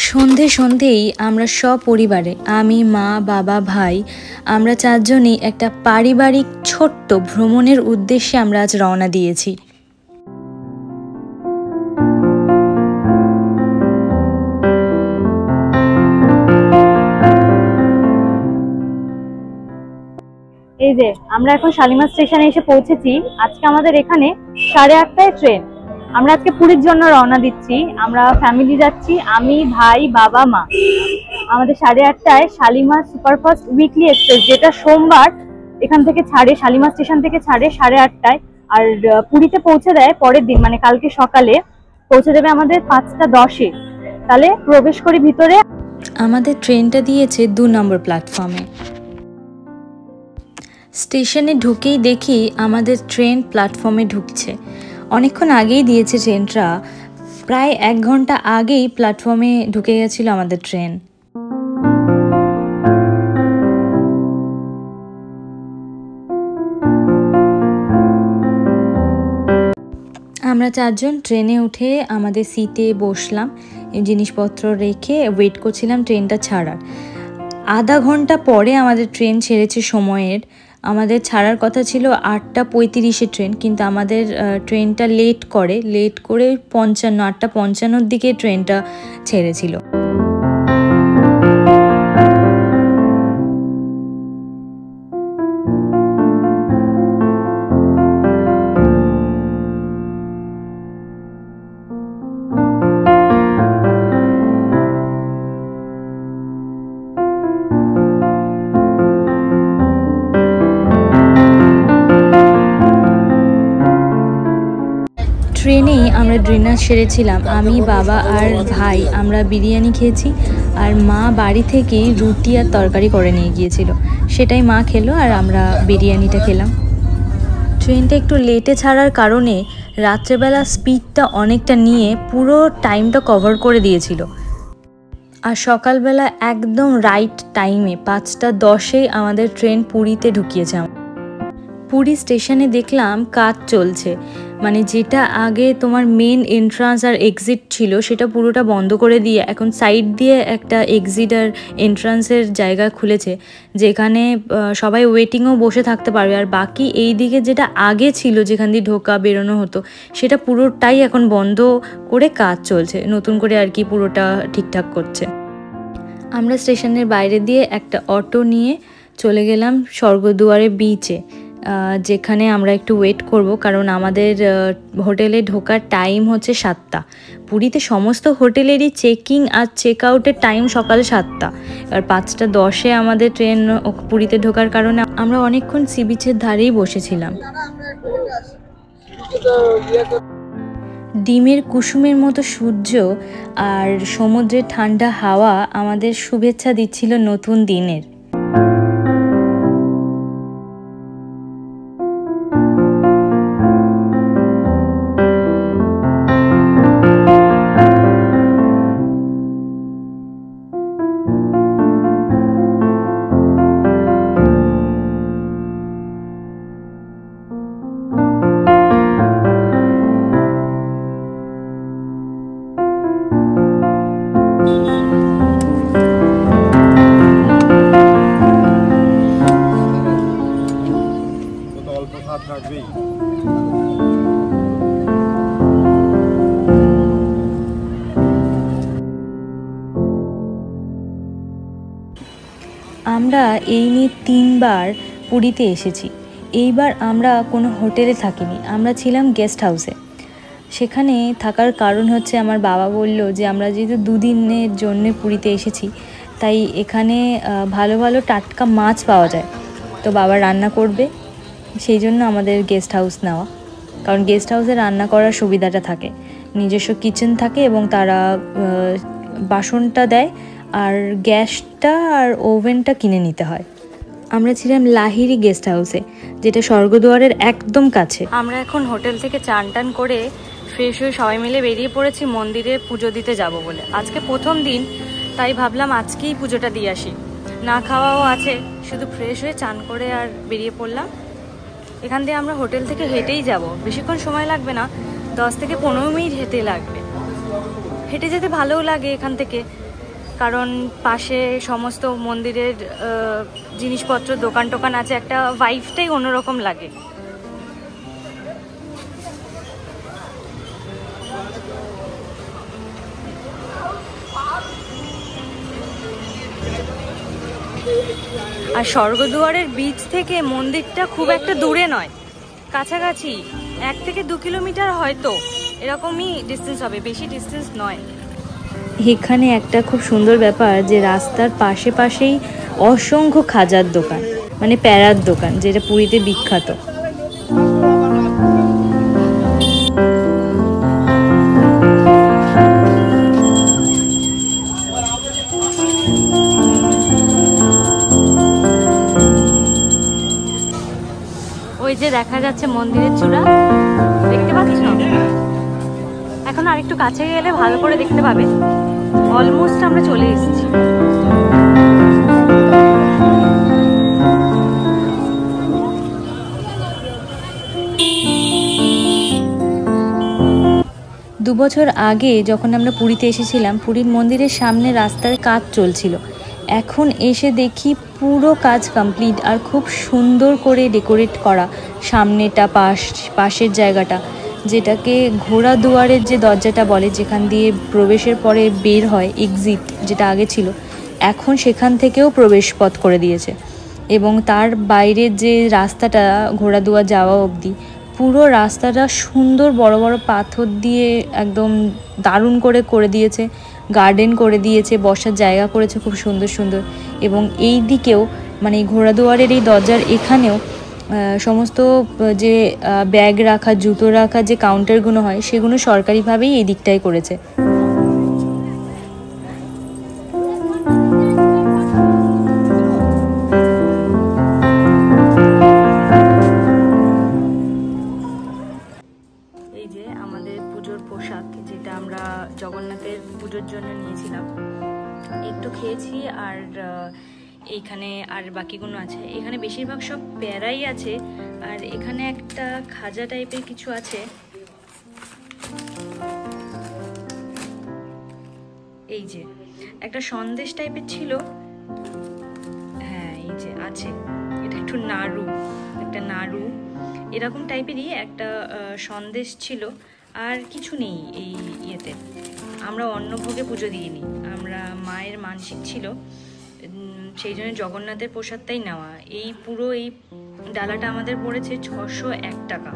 সন্ধে সন্ধেই আমরা সপরিবারে আমি, মা, বাবা, ভাই আমরা চারজনই একটা পারিবারিক ছোট্ট ভ্রমণের উদ্দেশ্যে আমরা আজ রওনা দিয়েছি। এই যে আমরা এখন শালিমার স্টেশনে এসে পৌঁছেছি। আজকে আমাদের এখানে 8:30টায় ট্রেন। আমরা আজকে পুরীর জন্য রওনা দিচ্ছি। আমরা ফ্যামিলি যাচ্ছি, আমি, ভাই, বাবা, মা। আমাদের 8:30টায় শালিমার সুপারফাস্ট উইকলি এক্সপ্রেস, যেটা সোমবার এখান থেকে ছাড়ে, শালিমার স্টেশন থেকে ছাড়ে 8:30টায়, আর পুরীতে পৌঁছে দেয় পরের দিন, মানে কালকে সকালে পৌঁছে দেবে আমাদের 5:10-এ। তাহলে প্রবেশ করি ভিতরে। আমাদের ট্রেনটা দিয়েছে 2 নম্বর প্ল্যাটফর্মে। স্টেশনে ঢুকেই দেখি আমাদের ট্রেন প্ল্যাটফর্মে ঢুকছে। অনেকক্ষণ আগেই দিয়েছে ট্রেনটা, প্রায় 1 ঘন্টা আগেই প্ল্যাটফর্মে ঢুকে গেছিল আমাদের ট্রেন। আমরা চারজন ট্রেনে উঠে আমাদের সিটে বসলাম, জিনিসপত্র রেখে ওয়েট করছিলাম ট্রেনটা ছাড়ার। আধা ঘন্টা পরে আমাদের ট্রেন ছেড়েছে সময়ের। আমাদের ছাড়ার কথা ছিল 8:35-এ ট্রেন, কিন্তু আমাদের ট্রেনটা লেট করে 8:55-র দিকে ট্রেনটা ছেড়েছিল। ট্রেনেই আমরা ডিনার সেরেছিলাম। আমি, বাবা আর ভাই আমরা বিরিয়ানি খেয়েছি, আর মা বাড়ি থেকেই রুটি আর তরকারি করে নিয়ে গিয়েছিল, সেটাই মা খেলো আর আমরা বিরিয়ানিটা খেলাম। ট্রেনটা একটু লেটে ছাড়ার কারণে রাত্রেবেলা স্পিডটা অনেকটা নিয়ে পুরো টাইমটা কভার করে দিয়েছিল, আর সকালবেলা একদম রাইট টাইমে 5:10-এ আমাদের ট্রেন পুরীতে ঢুকিয়েছে। পুরী স্টেশনে দেখলাম কাজ চলছে, মানে যেটা আগে তোমার মেন এন্ট্রান্স আর এক্সিট ছিল সেটা পুরোটা বন্ধ করে দিয়ে এখন সাইড দিয়ে একটা এক্সিট আর এন্ট্রান্সের জায়গা খুলেছে, যেখানে সবাই ওয়েটিংও বসে থাকতে পারবে। আর বাকি এই দিকে যেটা আগে ছিল যেখান দিয়ে ঢোকা বেরোনো হতো, সেটা পুরোটাই এখন বন্ধ করে কাজ চলছে, নতুন করে আর কি পুরোটা ঠিকঠাক করছে। আমরা স্টেশনের বাইরে দিয়ে একটা অটো নিয়ে চলে গেলাম স্বর্গদুয়ারে বিচে, যেখানে আমরা একটু ওয়েট করব, কারণ আমাদের হোটেলে ঢোকার টাইম হচ্ছে 7টা। পুরীতে সমস্ত হোটেলেরই চেকিং আর চেক আউটের টাইম সকাল 7টা, এবার 5:10-এ আমাদের ট্রেন পুরীতে ঢোকার কারণে আমরা অনেকক্ষণ সি বিচের ধারেই বসেছিলাম। ডিমের কুসুমের মতো সূর্য আর সমুদ্রের ঠান্ডা হাওয়া আমাদের শুভেচ্ছা দিচ্ছিল নতুন দিনের। আমরা এই নিয়ে 3বার পুরীতে এসেছি। এইবার আমরা কোনো হোটেলে থাকিনি, আমরা ছিলাম গেস্ট হাউসে। সেখানে থাকার কারণ হচ্ছে আমার বাবা বলল যে আমরা যেহেতু 2 দিনের জন্য পুরীতে এসেছি, তাই এখানে ভালো ভালো টাটকা মাছ পাওয়া যায়, তো বাবা রান্না করবে, সেই জন্য আমাদের গেস্ট হাউস নেওয়া। কারণ গেস্ট হাউসে রান্না করার সুবিধাটা থাকে, নিজস্ব কিচেন থাকে এবং তারা বাসনটা দেয়, আর গ্যাসটা আর ওভেনটা কিনে নিতে হয়। আমরা ছিলাম লাহিড়ী গেস্ট হাউসে, যেটা স্বর্গদুয়ারের একদম কাছে। আমরা এখন হোটেল থেকে চান টান করে ফ্রেশ হয়ে সবাই মিলে বেরিয়ে পড়েছি মন্দিরে পুজো দিতে যাব বলে। আজকে প্রথম দিন, তাই ভাবলাম আজকেই পুজোটা দিয়ে আসি, না খাওয়াও আছে, শুধু ফ্রেশ হয়ে চান করে আর বেরিয়ে পড়লাম। এখান দিয়ে আমরা হোটেল থেকে হেঁটেই যাব, বেশিক্ষণ সময় লাগবে না, 10 থেকে 15 মিনিট হেঁটে লাগবে। হেঁটে যেতে ভালোও লাগে এখান থেকে, কারণ পাশে সমস্ত মন্দিরের জিনিসপত্র দোকান টোকান আছে, একটা ভাইবটাই অন্যরকম লাগে। আর স্বর্গদুয়ারের বিচ থেকে মন্দিরটা খুব একটা দূরে নয়, কাছাকাছি 1 থেকে 2 কিলোমিটার হয়তো এরকমই ডিস্টেন্স হবে, বেশি ডিস্টেন্স নয়। এখানে একটা খুব সুন্দর ব্যাপার যে রাস্তার পাশে পাশেই অসংখ্য খাজার দোকান, মানে প্যারার দোকান, যেটা পুরীতে বিখ্যাত। ওই যে দেখা যাচ্ছে মন্দিরের চূড়া, দেখতে পাচ্ছ? এখন আরেকটু কাছে গেলে ভালো করে দেখতে পাবে। অলমোস্ট আমরা চলে এসেছি। দু বছর আগে যখন আমরা পুরীতে এসেছিলাম, পুরীর মন্দিরের সামনে রাস্তার কাজ চলছিল। এখন এসে দেখি পুরো কাজ কমপ্লিট আর খুব সুন্দর করে ডেকোরেট করা। সামনেটা পাশের জায়গাটা, যেটাকে ঘোড়া দুয়ারের যে দরজাটা বলে, যেখান দিয়ে প্রবেশের পরে বের হয় এক্সিট, যেটা আগে ছিল, এখন সেখান থেকেও প্রবেশ পথ করে দিয়েছে। এবং তার বাইরের যে রাস্তাটা ঘোড়া দুয়ার যাওয়া অবধি, পুরো রাস্তাটা সুন্দর বড় বড় পাথর দিয়ে একদম দারুণ করে দিয়েছে। গার্ডেন করে দিয়েছে, বসার জায়গা করেছে খুব সুন্দর সুন্দর। এবং এই দিকেও, মানে ঘোড়া দুয়ারের এই দরজার এখানেও সমস্ত যে ব্যাগ রাখা, জুতো রাখা যে কাউন্টারগুলো হয়, সেগুলো সরকারিভাবেই এই দিকটাই করেছে। এই যে আমাদের পুজোর পোশাক, যেটা আমরা জগন্নাথের পুজোর জন্য নিয়েছিলাম, একটু খেয়েছি। আর এইখানে আর বাকিগুলো আছে। এখানে বেশিরভাগ সব প্যারাই আছে। আর এখানে একটা খাজা টাইপের কিছু আছে, এই যে একটা সন্দেশ টাইপের ছিল, হ্যাঁ এই যে আছে, এটা একটু নাড়ু, একটা নাড়ু এরকম টাইপেরই একটা সন্দেশ ছিল। আর কিছু নেই এই ইয়েতে। আমরা অন্নভোগে পুজো দিইনি, আমরা মায়ের মানসিক ছিল, সেই জন্য জগন্নাথের প্রসাদটাই নেওয়া। এই পুরো এই ডালাটা আমাদের পড়েছে 601 টাকা।